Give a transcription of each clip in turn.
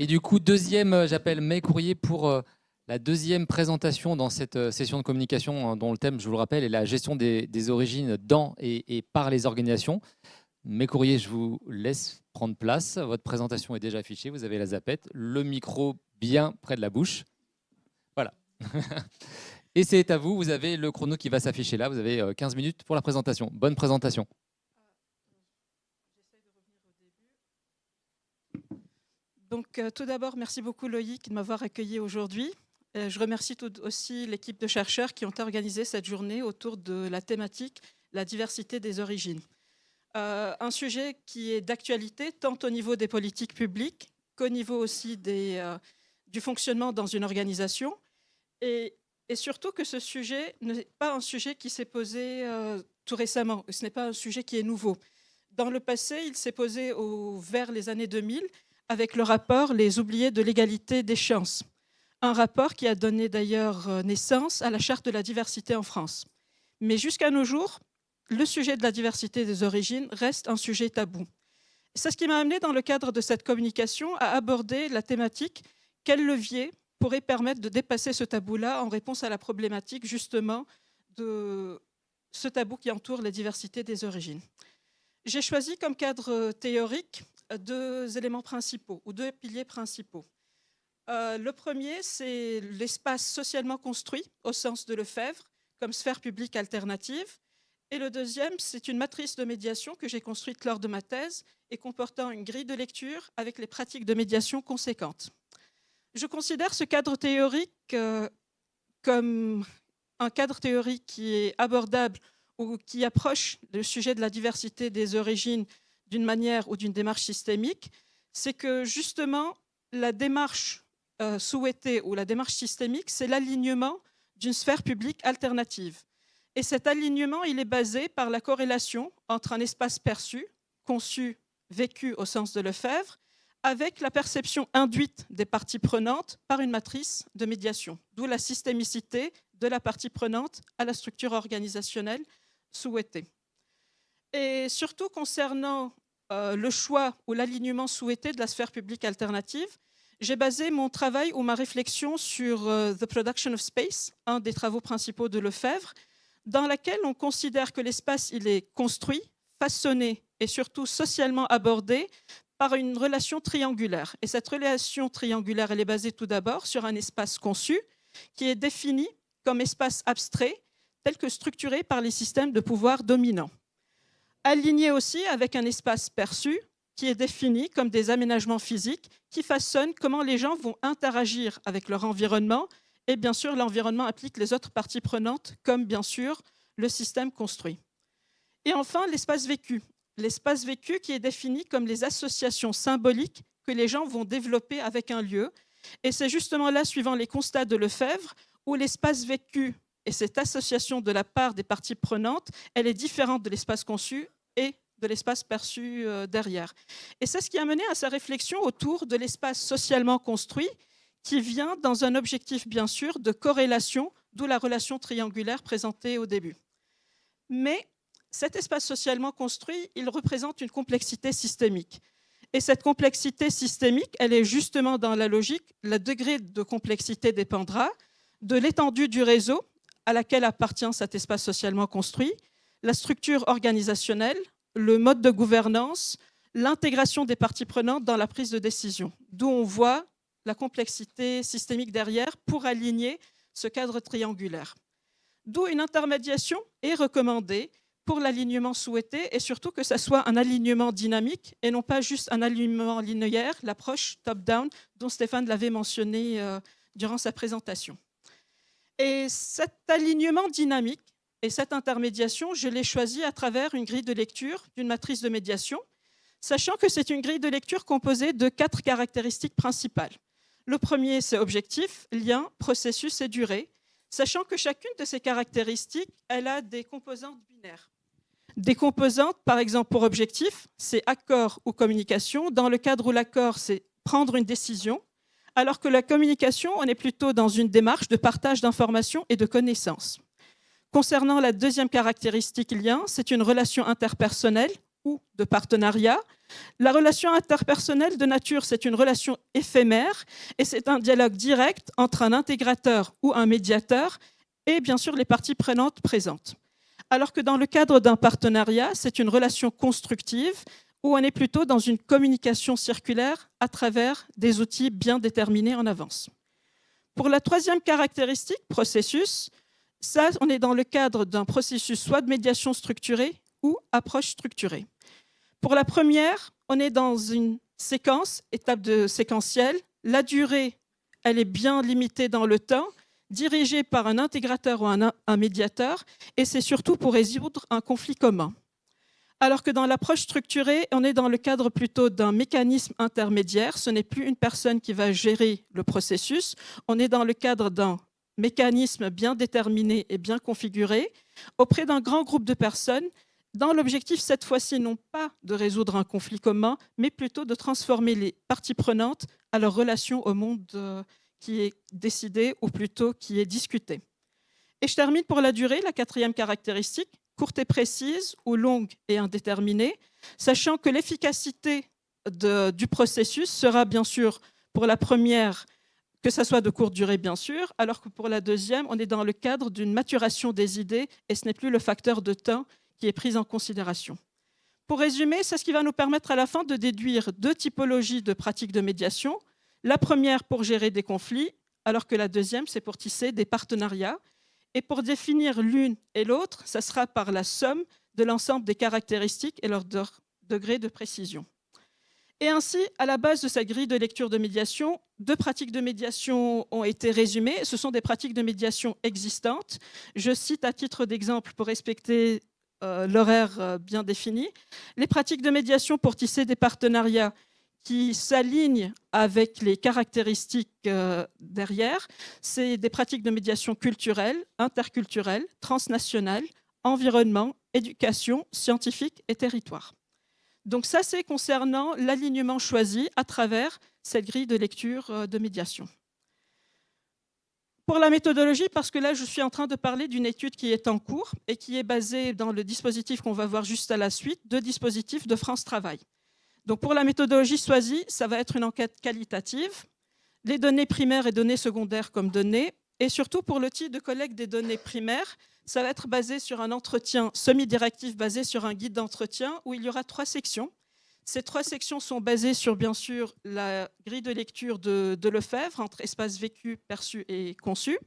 Et du coup, j'appelle May Courrier pour la deuxième présentation dans cette session de communication dont le thème, je vous le rappelle, est la gestion des origines dans et par les organisations. May Courrier, je vous laisse prendre place. Votre présentation est déjà affichée, vous avez la zapette, le micro bien près de la bouche. Voilà. Et c'est à vous, vous avez le chrono qui va s'afficher là, vous avez 15 minutes pour la présentation. Bonne présentation. Donc, tout d'abord, merci beaucoup Loïc de m'avoir accueilli aujourd'hui. Je remercie aussi l'équipe de chercheurs qui ont organisé cette journée autour de la thématique « La diversité des origines ». Un sujet qui est d'actualité tant au niveau des politiques publiques qu'au niveau aussi du fonctionnement dans une organisation. Et surtout que ce sujet n'est pas un sujet qui s'est posé tout récemment, ce n'est pas un sujet qui est nouveau. Dans le passé, il s'est posé vers les années 2000 avec le rapport « Les oubliés de l'égalité des chances », un rapport qui a donné d'ailleurs naissance à la Charte de la diversité en France. Mais jusqu'à nos jours, le sujet de la diversité des origines reste un sujet tabou. C'est ce qui m'a amené dans le cadre de cette communication à aborder la thématique « Quel levier pourrait permettre de dépasser ce tabou-là en réponse à la problématique justement de ce tabou qui entoure la diversité des origines ». J'ai choisi comme cadre théorique deux éléments principaux ou deux piliers principaux. Le premier, c'est l'espace socialement construit au sens de Lefebvre comme sphère publique alternative. Et le deuxième, c'est une matrice de médiation que j'ai construite lors de ma thèse et comportant une grille de lecture avec les pratiques de médiation conséquentes. Je considère ce cadre théorique comme un cadre théorique qui est abordable ou qui approche le sujet de la diversité des origines d'une manière ou d'une démarche systémique. C'est que justement, la démarche souhaitée ou la démarche systémique, c'est l'alignement d'une sphère publique alternative. Et cet alignement, il est basé par la corrélation entre un espace perçu, conçu, vécu au sens de Lefebvre, avec la perception induite des parties prenantes par une matrice de médiation, d'où la systémicité de la partie prenante à la structure organisationnelle souhaitée. Et surtout concernant le choix ou l'alignement souhaité de la sphère publique alternative, j'ai basé mon travail ou ma réflexion sur The Production of Space, un des travaux principaux de Lefebvre, dans laquelle on considère que l'espace il est construit, façonné et surtout socialement abordé par une relation triangulaire. Et cette relation triangulaire, elle est basée tout d'abord sur un espace conçu qui est défini comme espace abstrait, tel que structuré par les systèmes de pouvoir dominants. Aligné aussi avec un espace perçu qui est défini comme des aménagements physiques qui façonnent comment les gens vont interagir avec leur environnement. Et bien sûr, l'environnement implique les autres parties prenantes, comme bien sûr le système construit. Et enfin, l'espace vécu. L'espace vécu qui est défini comme les associations symboliques que les gens vont développer avec un lieu. Et c'est justement là, suivant les constats de Lefebvre, où l'espace vécu et cette association de la part des parties prenantes, elle est différente de l'espace conçu et de l'espace perçu derrière. Et c'est ce qui a mené à sa réflexion autour de l'espace socialement construit, qui vient dans un objectif, bien sûr, de corrélation, d'où la relation triangulaire présentée au début. Mais cet espace socialement construit, il représente une complexité systémique. Et cette complexité systémique, elle est justement dans la logique, le degré de complexité dépendra de l'étendue du réseau à laquelle appartient cet espace socialement construit, la structure organisationnelle, le mode de gouvernance, l'intégration des parties prenantes dans la prise de décision, d'où on voit la complexité systémique derrière pour aligner ce cadre triangulaire. D'où une intermédiation est recommandée pour l'alignement souhaité et surtout que ce soit un alignement dynamique et non pas juste un alignement linéaire, l'approche top-down dont Stéphane l'avait mentionné durant sa présentation. Et cet alignement dynamique et cette intermédiation, je l'ai choisi à travers une grille de lecture d'une matrice de médiation, sachant que c'est une grille de lecture composée de 4 caractéristiques principales. Le premier, c'est objectif, lien, processus et durée, sachant que chacune de ces caractéristiques, elle a des composantes binaires. Des composantes, par exemple, pour objectif, c'est accord ou communication. Dans le cadre où l'accord, c'est prendre une décision, alors que la communication, on est plutôt dans une démarche de partage d'informations et de connaissances. Concernant la deuxième caractéristique lien, c'est une relation interpersonnelle ou de partenariat. La relation interpersonnelle de nature, c'est une relation éphémère et c'est un dialogue direct entre un intégrateur ou un médiateur et bien sûr les parties prenantes présentes. Alors que dans le cadre d'un partenariat, c'est une relation constructive où on est plutôt dans une communication circulaire à travers des outils bien déterminés en avance. Pour la troisième caractéristique, processus, ça, on est dans le cadre d'un processus soit de médiation structurée ou approche structurée. Pour la première, on est dans une séquence, étape de séquentielle. La durée, elle est bien limitée dans le temps, dirigée par un intégrateur ou un médiateur, et c'est surtout pour résoudre un conflit commun. Alors que dans l'approche structurée, on est dans le cadre plutôt d'un mécanisme intermédiaire. Ce n'est plus une personne qui va gérer le processus. On est dans le cadre d'un mécanisme bien déterminé et bien configuré auprès d'un grand groupe de personnes dans l'objectif, cette fois-ci, non pas de résoudre un conflit commun, mais plutôt de transformer les parties prenantes à leur relation au monde qui est décidé ou plutôt qui est discuté. Et je termine pour la durée, la quatrième caractéristique, courte et précise ou longue et indéterminée, sachant que l'efficacité du processus sera bien sûr pour la première, que ça soit de courte durée bien sûr, alors que pour la deuxième, on est dans le cadre d'une maturation des idées et ce n'est plus le facteur de temps qui est pris en considération. Pour résumer, c'est ce qui va nous permettre à la fin de déduire deux typologies de pratiques de médiation. La première pour gérer des conflits, alors que la deuxième, c'est pour tisser des partenariats. Et pour définir l'une et l'autre, ça sera par la somme de l'ensemble des caractéristiques et leur degré de précision. Et ainsi, à la base de cette grille de lecture de médiation, deux pratiques de médiation ont été résumées. Ce sont des pratiques de médiation existantes. Je cite à titre d'exemple pour respecter l'horaire bien défini. Les pratiques de médiation pour tisser des partenariats qui s'alignent avec les caractéristiques derrière, c'est des pratiques de médiation culturelle, interculturelle, transnationale, environnement, éducation, scientifique et territoire. Donc ça, c'est concernant l'alignement choisi à travers cette grille de lecture de médiation. Pour la méthodologie, parce que là, je suis en train de parler d'une étude qui est en cours et qui est basée dans le dispositif qu'on va voir juste à la suite, deux dispositifs de France Travail. Donc pour la méthodologie choisie, ça va être une enquête qualitative, les données primaires et données secondaires comme données, et surtout pour le type de collecte des données primaires, ça va être basé sur un entretien semi-directif basé sur un guide d'entretien où il y aura 3 sections. Ces 3 sections sont basées sur, bien sûr, la grille de lecture de Lefebvre, entre espace vécu, perçu et conçu,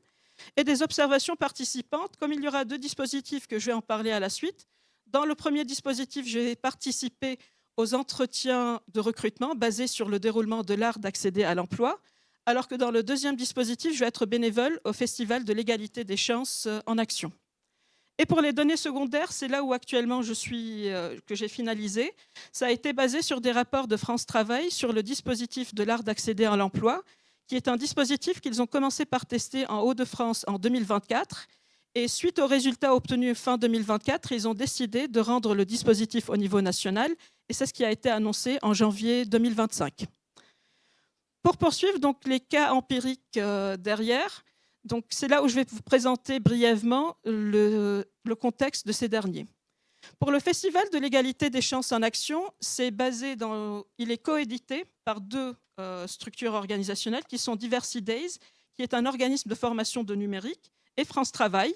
et des observations participantes, comme il y aura 2 dispositifs que je vais en parler à la suite. Dans le premier dispositif, je vais participer aux entretiens de recrutement basés sur le déroulement de l'art d'accéder à l'emploi, alors que dans le deuxième dispositif, je vais être bénévole au Festival de l'égalité des chances en action. Et pour les données secondaires, c'est là où actuellement je suis, que j'ai finalisé. Ça a été basé sur des rapports de France Travail sur le dispositif de l'art d'accéder à l'emploi, qui est un dispositif qu'ils ont commencé par tester en Hauts-de-France en 2024. Et suite aux résultats obtenus fin 2024, ils ont décidé de rendre le dispositif au niveau national. Et c'est ce qui a été annoncé en janvier 2025. Pour poursuivre, donc, les cas empiriques derrière, donc, c'est là où je vais vous présenter brièvement le contexte de ces derniers. Pour le Festival de l'égalité des chances en action, il est coédité par 2 structures organisationnelles qui sont Diversity Days, qui est un organisme de formation de numérique, et France Travail.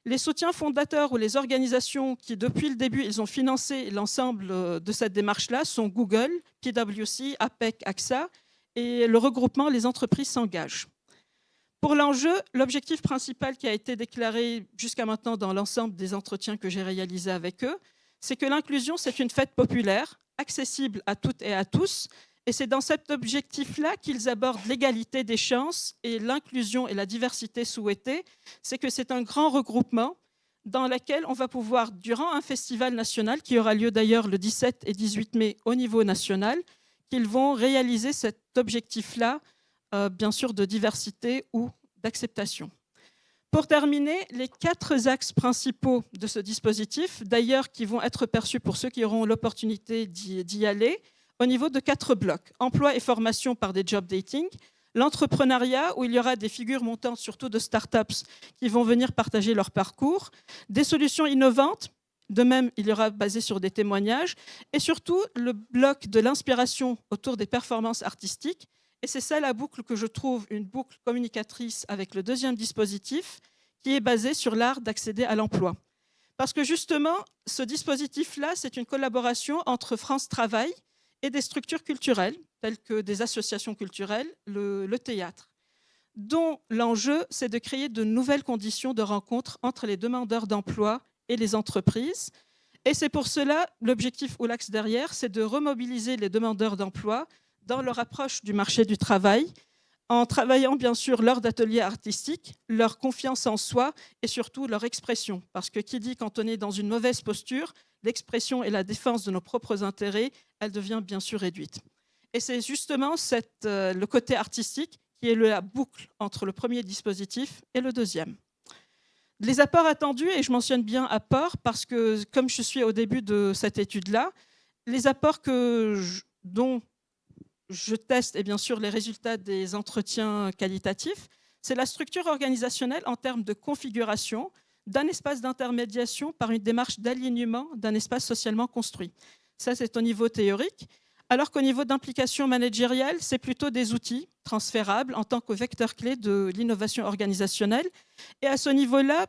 Les soutiens fondateurs ou les organisations qui, depuis le début, ils ont financé l'ensemble de cette démarche-là sont Google, PwC, APEC, AXA, et le regroupement Les entreprises s'engagent. Pour l'enjeu, l'objectif principal qui a été déclaré jusqu'à maintenant dans l'ensemble des entretiens que j'ai réalisés avec eux, c'est que l'inclusion, c'est une fête populaire, accessible à toutes et à tous, et c'est dans cet objectif-là qu'ils abordent l'égalité des chances et l'inclusion et la diversité souhaitée. C'est que c'est un grand regroupement dans lequel on va pouvoir, durant un festival national, qui aura lieu d'ailleurs le 17 et 18 mai au niveau national, qu'ils vont réaliser cet objectif-là, bien sûr, de diversité ou d'acceptation. Pour terminer, les 4 axes principaux de ce dispositif, d'ailleurs, qui vont être perçus pour ceux qui auront l'opportunité d'y aller, au niveau de 4 blocs. Emploi et formation par des job dating, l'entrepreneuriat, où il y aura des figures montantes, surtout de startups, qui vont venir partager leur parcours, des solutions innovantes, De même, il y aura basé sur des témoignages et surtout le bloc de l'inspiration autour des performances artistiques. Et c'est ça la boucle que je trouve une boucle communicatrice avec le deuxième dispositif qui est basé sur l'art d'accéder à l'emploi. Parce que justement, ce dispositif-là, c'est une collaboration entre France Travail et des structures culturelles, telles que des associations culturelles, le théâtre, dont l'enjeu, c'est de créer de nouvelles conditions de rencontre entre les demandeurs d'emploi et les entreprises. Et c'est pour cela, l'objectif ou l'axe derrière, c'est de remobiliser les demandeurs d'emploi dans leur approche du marché du travail, en travaillant bien sûr lors d'ateliers artistiques, leur confiance en soi et surtout leur expression. Parce que qui dit quand on est dans une mauvaise posture, l'expression et la défense de nos propres intérêts, elle devient bien sûr réduite. Et c'est justement le côté artistique qui est la boucle entre le premier dispositif et le deuxième. Les apports attendus, et je mentionne bien apports parce que comme je suis au début de cette étude-là, les apports dont je teste et bien sûr les résultats des entretiens qualitatifs, c'est la structure organisationnelle en termes de configuration d'un espace d'intermédiation par une démarche d'alignement d'un espace socialement construit. Ça, c'est au niveau théorique. Alors qu'au niveau d'implication managériale, c'est plutôt des outils transférables en tant que vecteur clé de l'innovation organisationnelle. Et à ce niveau-là,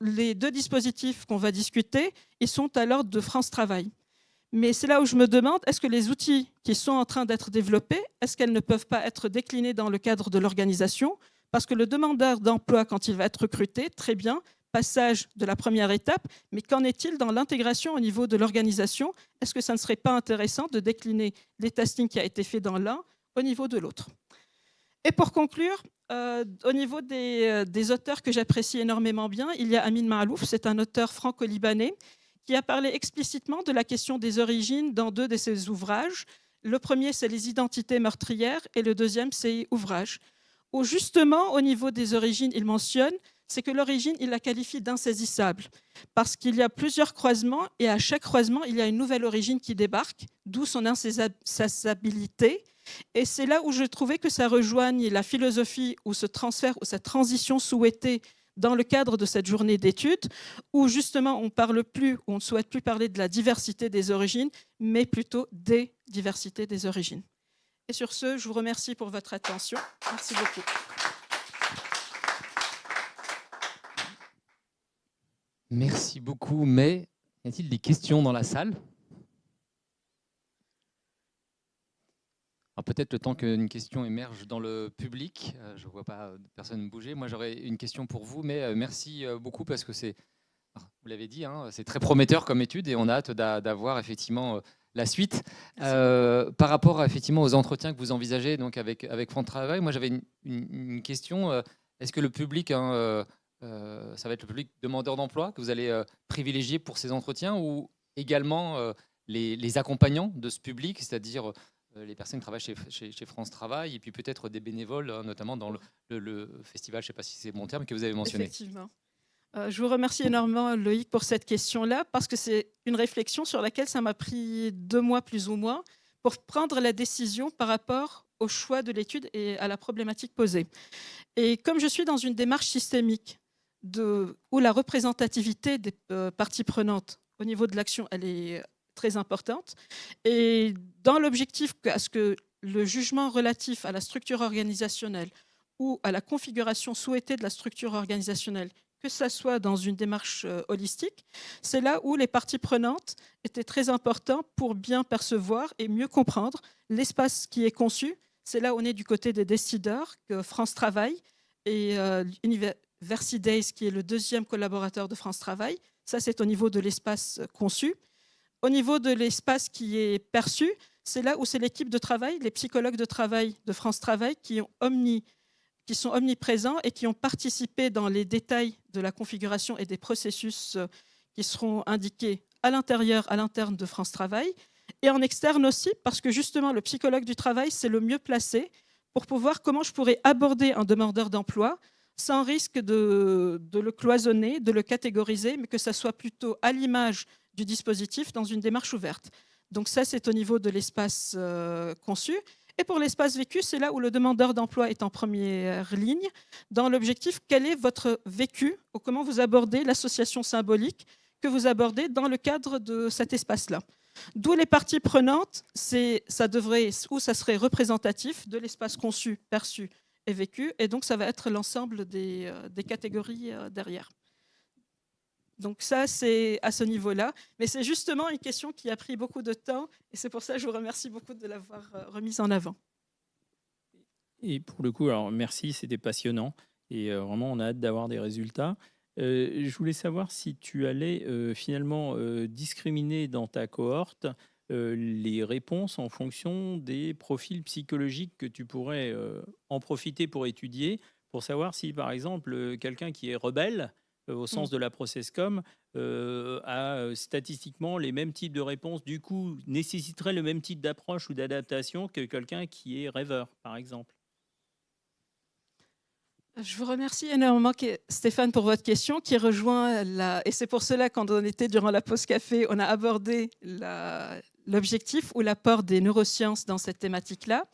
les deux dispositifs qu'on va discuter, ils sont à l'ordre de France Travail. Mais c'est là où je me demande, est-ce que les outils qui sont en train d'être développés, est-ce qu'elles ne peuvent pas être déclinés dans le cadre de l'organisation? Parce que le demandeur d'emploi, quand il va être recruté, très bien, passage de la première étape, mais qu'en est-il dans l'intégration au niveau de l'organisation? Est-ce que ça ne serait pas intéressant de décliner les testings qui a été fait dans l'un au niveau de l'autre? Et pour conclure, au niveau des auteurs que j'apprécie énormément bien, il y a Amin Maalouf, c'est un auteur franco-libanais qui a parlé explicitement de la question des origines dans deux de ses ouvrages. Le premier, c'est Les identités meurtrières, et le deuxième, c'est Ouvrage, où justement, au niveau des origines, il mentionne, c'est que l'origine, il la qualifie d'insaisissable, parce qu'il y a plusieurs croisements, et à chaque croisement, il y a une nouvelle origine qui débarque, d'où son insaisissabilité. Et c'est là où je trouvais que ça rejoigne la philosophie ou ce transfert ou cette transition souhaitée dans le cadre de cette journée d'études, où justement on ne souhaite plus parler de la diversité des origines, mais plutôt des diversités des origines. Et sur ce, je vous remercie pour votre attention. Merci beaucoup. Merci beaucoup. Mais y a-t-il des questions dans la salle? Peut-être le temps qu'une question émerge dans le public. Je ne vois pas personne bouger. Moi, j'aurais une question pour vous, mais merci beaucoup parce que vous l'avez dit, hein, c'est très prometteur comme étude et on a hâte d'avoir effectivement la suite. Par rapport effectivement aux entretiens que vous envisagez donc avec France Travail, moi j'avais une question. Est-ce que le public, ça va être le public demandeur d'emploi que vous allez privilégier pour ces entretiens ou également les accompagnants de ce public, c'est-à-dire les personnes qui travaillent chez France Travail et puis peut-être des bénévoles, hein, notamment dans le festival, je ne sais pas si c'est mon terme, que vous avez mentionné. Effectivement. Je vous remercie énormément, Loïc, pour cette question-là, parce que c'est une réflexion sur laquelle ça m'a pris 2 mois plus ou moins pour prendre la décision par rapport au choix de l'étude et à la problématique posée. Et comme je suis dans une démarche systémique où la représentativité des parties prenantes au niveau de l'action, elle est très importante, et dans l'objectif à ce que le jugement relatif à la structure organisationnelle ou à la configuration souhaitée de la structure organisationnelle, que ça soit dans une démarche holistique, c'est là où les parties prenantes étaient très importantes pour bien percevoir et mieux comprendre l'espace qui est conçu. C'est là où on est du côté des décideurs, que France Travail et Universidays, qui est le deuxième collaborateur de France Travail. Ça, c'est au niveau de l'espace conçu. Au niveau de l'espace qui est perçu, c'est là où c'est l'équipe de travail, les psychologues de travail de France Travail qui sont omniprésents et qui ont participé dans les détails de la configuration et des processus qui seront indiqués à l'interne de France Travail, et en externe aussi, parce que justement le psychologue du travail, c'est le mieux placé pour pouvoir comment je pourrais aborder un demandeur d'emploi sans risque de le cloisonner, de le catégoriser, mais que ça soit plutôt à l'image du dispositif dans une démarche ouverte. Donc ça, c'est au niveau de l'espace conçu. Et pour l'espace vécu, c'est là où le demandeur d'emploi est en première ligne. Dans l'objectif, quel est votre vécu ou comment vous abordez l'association symbolique que vous abordez dans le cadre de cet espace-là. D'où les parties prenantes, ça serait représentatif de l'espace conçu, perçu et vécu, et donc ça va être l'ensemble des catégories derrière. Donc ça, c'est à ce niveau-là. Mais c'est justement une question qui a pris beaucoup de temps, et c'est pour ça que je vous remercie beaucoup de l'avoir remise en avant. Et pour le coup, alors merci, c'était passionnant. Et vraiment, on a hâte d'avoir des résultats. Je voulais savoir si tu allais finalement discriminer dans ta cohorte les réponses en fonction des profils psychologiques que tu pourrais en profiter pour étudier, pour savoir si, par exemple, quelqu'un qui est rebelle, au sens de la ProcessCom, a statistiquement les mêmes types de réponses, du coup, nécessiterait le même type d'approche ou d'adaptation que quelqu'un qui est rêveur, par exemple. Je vous remercie énormément, Stéphane, pour votre question qui rejoint et c'est pour cela, quand on était durant la pause café, on a abordé l'objectif ou l'apport des neurosciences dans cette thématique-là.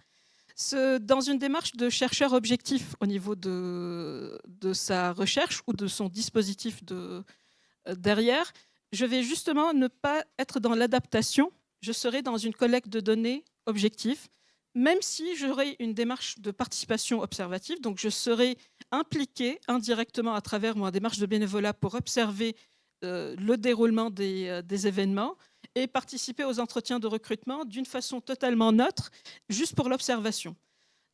Dans une démarche de chercheur objectif au niveau de sa recherche ou de son dispositif derrière, je vais justement ne pas être dans l'adaptation, je serai dans une collecte de données objective, même si j'aurai une démarche de participation observative, donc je serai impliqué indirectement à travers ma démarche de bénévolat pour observer le déroulement des événements et participer aux entretiens de recrutement d'une façon totalement neutre, juste pour l'observation.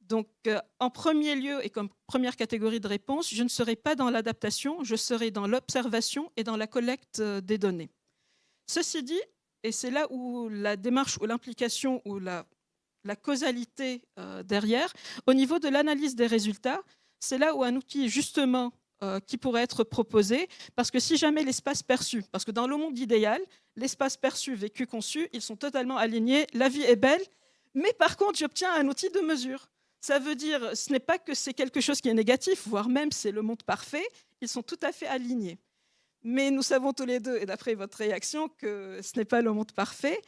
Donc, en premier lieu et comme première catégorie de réponse, je ne serai pas dans l'adaptation, je serai dans l'observation et dans la collecte des données. Ceci dit, et c'est là où la démarche ou l'implication ou la causalité derrière, au niveau de l'analyse des résultats, c'est là où un outil justement qui pourrait être proposé, parce que si jamais l'espace perçu, parce que dans le monde idéal, l'espace perçu, vécu, conçu, ils sont totalement alignés, la vie est belle, mais par contre, j'obtiens un outil de mesure. Ça veut dire, ce n'est pas que c'est quelque chose qui est négatif, voire même c'est le monde parfait, ils sont tout à fait alignés. Mais nous savons tous les deux, et d'après votre réaction, que ce n'est pas le monde parfait.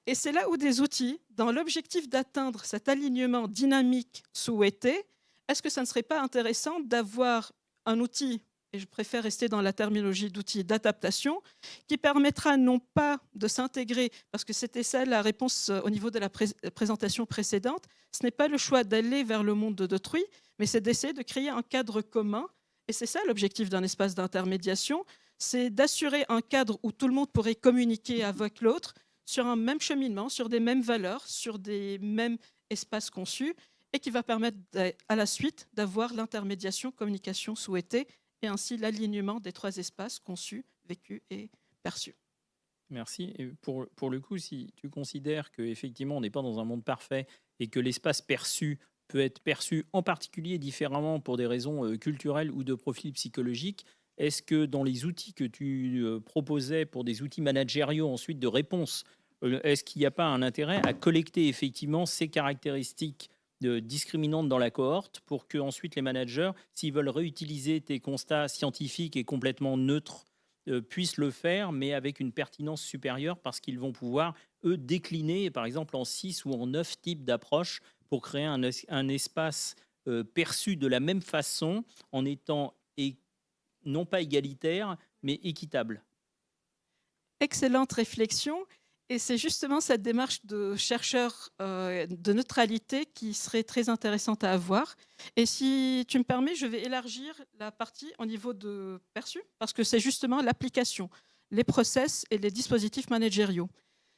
Et c'est là où des outils, dans l'objectif d'atteindre cet alignement dynamique souhaité, est-ce que ça ne serait pas intéressant d'avoir un outil, et je préfère rester dans la terminologie d'outil d'adaptation, qui permettra non pas de s'intégrer, parce que c'était ça la réponse au niveau de la présentation précédente, ce n'est pas le choix d'aller vers le monde d'autrui, mais c'est d'essayer de créer un cadre commun. Et c'est ça l'objectif d'un espace d'intermédiation, c'est d'assurer un cadre où tout le monde pourrait communiquer avec l'autre, sur un même cheminement, sur des mêmes valeurs, sur des mêmes espaces conçus, et qui va permettre à la suite d'avoir l'intermédiation, communication souhaitée, et ainsi l'alignement des trois espaces conçus, vécus et perçus. Merci. Et pour le coup, si tu considères qu'effectivement on n'est pas dans un monde parfait et que l'espace perçu peut être perçu en particulier différemment pour des raisons culturelles ou de profil psychologique, est-ce que dans les outils que tu proposais pour des outils managériaux ensuite de réponse, est-ce qu'il n'y a pas un intérêt à collecter effectivement ces caractéristiques discriminantes dans la cohorte pour que ensuite les managers, s'ils veulent réutiliser tes constats scientifiques et complètement neutres, puissent le faire, mais avec une pertinence supérieure parce qu'ils vont pouvoir, eux, décliner par exemple en 6 ou en 9 types d'approches pour créer un espace perçu de la même façon en étant non pas égalitaire, mais équitable. Excellente réflexion. Et c'est justement cette démarche de chercheur de neutralité qui serait très intéressante à avoir. Et si tu me permets, je vais élargir la partie au niveau de perçu, parce que c'est justement l'application, les process et les dispositifs managériaux.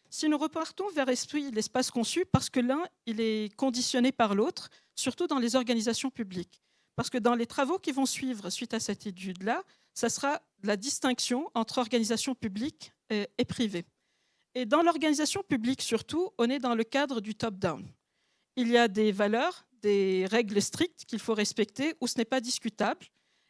Si nous repartons vers l'espace conçu, parce que l'un, il est conditionné par l'autre, surtout dans les organisations publiques. Parce que dans les travaux qui vont suivre suite à cette étude-là, ça sera la distinction entre organisations publiques et privées. Et dans l'organisation publique surtout, on est dans le cadre du top-down. Il y a des valeurs, des règles strictes qu'il faut respecter où ce n'est pas discutable.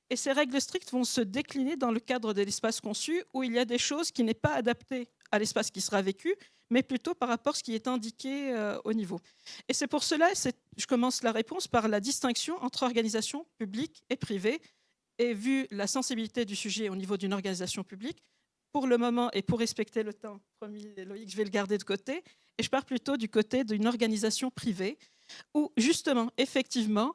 Et ces règles strictes vont se décliner dans le cadre de l'espace conçu où il y a des choses qui n'est pas adaptées à l'espace qui sera vécu, mais plutôt par rapport à ce qui est indiqué au niveau. Et c'est pour cela, je commence la réponse par la distinction entre organisations publiques et privées. Et vu la sensibilité du sujet au niveau d'une organisation publique, pour le moment, et pour respecter le temps, promis Loïc, je vais le garder de côté, et je pars plutôt du côté d'une organisation privée, où justement, effectivement,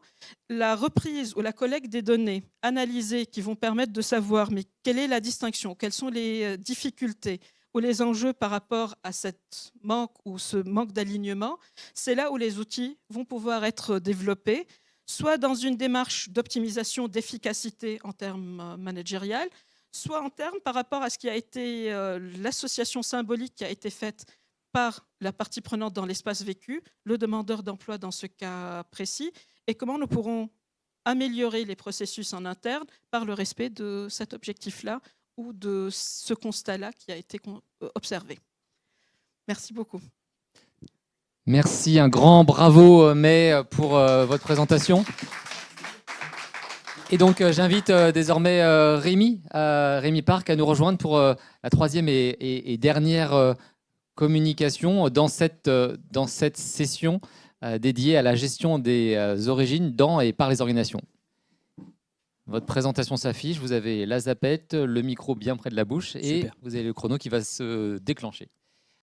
la reprise ou la collecte des données analysées qui vont permettre de savoir mais quelle est la distinction, quelles sont les difficultés ou les enjeux par rapport à cette manque ou ce manque d'alignement, c'est là où les outils vont pouvoir être développés, soit dans une démarche d'optimisation d'efficacité en termes managériels, soit en termes par rapport à ce qui a été l'association symbolique qui a été faite par la partie prenante dans l'espace vécu, le demandeur d'emploi dans ce cas précis, et comment nous pourrons améliorer les processus en interne par le respect de cet objectif-là ou de ce constat-là qui a été observé. Merci beaucoup. Merci, un grand bravo, May, pour votre présentation. Et donc, j'invite désormais Rémi Park à nous rejoindre pour la troisième et dernière communication dans cette session dédiée à la gestion des origines dans et par les organisations. Votre présentation s'affiche, vous avez la zapette, le micro bien près de la bouche et Super. vous avez le chrono qui va se déclencher.